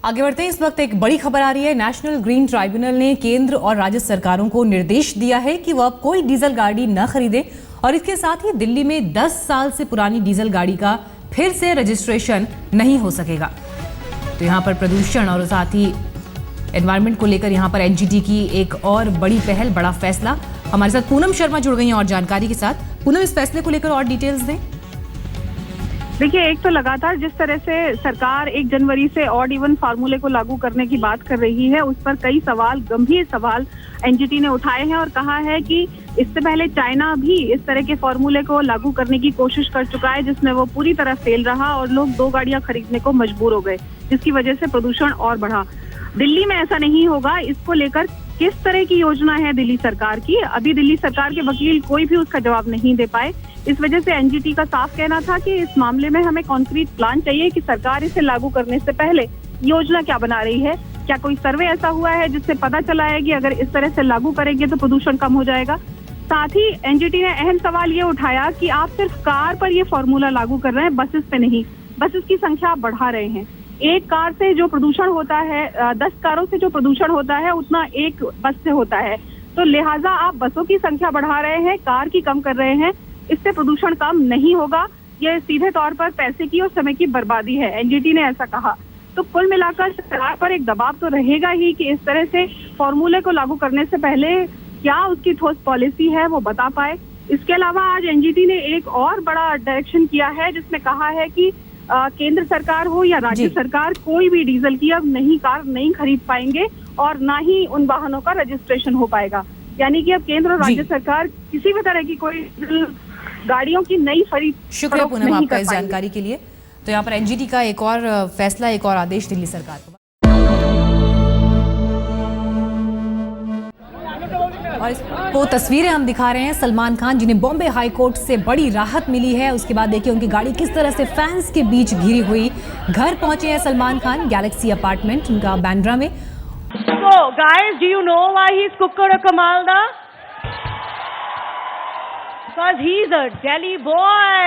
आगे बढ़ते हैं। इस वक्त एक बड़ी खबर आ रही है। नेशनल ग्रीन ट्राइब्यूनल ने केंद्र और राज्य सरकारों को निर्देश दिया है कि वह अब कोई डीजल गाड़ी न खरीदे और इसके साथ ही दिल्ली में 10 साल से पुरानी डीजल गाड़ी का फिर से रजिस्ट्रेशन नहीं हो सकेगा। तो यहाँ पर प्रदूषण और साथ ही एनवायरमेंट को लेकर यहाँ पर एनजीटी की एक और बड़ी पहल, बड़ा फैसला। हमारे साथ पूनम शर्मा जुड़ गई हैं और जानकारी के साथ। पूनम, इस फैसले को लेकर और डिटेल्स दें। देखिए, एक तो लगातार जिस तरह से सरकार 1 जनवरी से ऑड इवन फार्मूले को लागू करने की बात कर रही है, उस पर कई सवाल, गंभीर सवाल एनजीटी ने उठाए हैं और कहा है कि इससे पहले चाइना भी इस तरह के फार्मूले को लागू करने की कोशिश कर चुका है, जिसमें वो पूरी तरह फेल रहा और लोग 2 गाड़ियां खरीदने को मजबूर हो गए, जिसकी वजह से प्रदूषण और बढ़ा। दिल्ली में ऐसा नहीं होगा। इसको लेकर किस तरह की योजना है दिल्ली सरकार की, अभी दिल्ली सरकार के वकील कोई भी उसका जवाब नहीं दे पाए। इस वजह से एनजीटी का साफ कहना था कि इस मामले में हमें कॉन्क्रीट प्लान चाहिए कि सरकार इसे लागू करने से पहले योजना क्या बना रही है। क्या कोई सर्वे ऐसा हुआ है जिससे पता चला है कि अगर इस तरह से लागू करेंगे तो प्रदूषण कम हो जाएगा। साथ ही एनजीटी ने अहम सवाल ये उठाया कि आप सिर्फ कार पर ये फॉर्मूला लागू कर रहे हैं, बसेस पे नहीं। बसेस की संख्या आप बढ़ा रहे हैं। एक कार से जो प्रदूषण होता है, 10 कारों से जो प्रदूषण होता है उतना एक बस से होता है। तो लिहाजा आप बसों की संख्या बढ़ा रहे हैं, कार की कम कर रहे हैं। इससे प्रदूषण कम नहीं होगा। यह सीधे तौर पर पैसे की और समय की बर्बादी है, एनजीटी ने ऐसा कहा। तो कुल मिलाकर सरकार पर एक दबाव तो रहेगा ही कि इस तरह से फॉर्मूले को लागू करने से पहले क्या उसकी ठोस पॉलिसी है वो बता पाए। इसके अलावा आज एनजीटी ने एक और बड़ा डायरेक्शन किया है, जिसमें कहा है कि केंद्र सरकार हो या राज्य सरकार, कोई भी डीजल की अब नई कार नहीं खरीद पाएंगे और ना ही उन वाहनों का रजिस्ट्रेशन हो पाएगा। यानी कि अब केंद्र और राज्य सरकार किसी भी तरह की कोई गाड़ियों की नई खरीद। शुक्रिया पूनम आपका इस जानकारी के लिए। तो यहाँ पर एनजीटी का एक और फैसला, एक और आदेश दिल्ली सरकार को। और वो तस्वीरें हम दिखा रहे हैं सलमान खान, जिन्हें बॉम्बे हाई कोर्ट से बड़ी राहत मिली है। उसके बाद देखिए उनकी गाड़ी किस तरह से फैंस के बीच घिरी हुई। घर पहुंचे हैं सलमान खान, गैलेक्सी अपार्टमेंट उनका बांद्रा में। So guys, do you know why he's Kukkada Kamalda? Because he's a Delhi boy.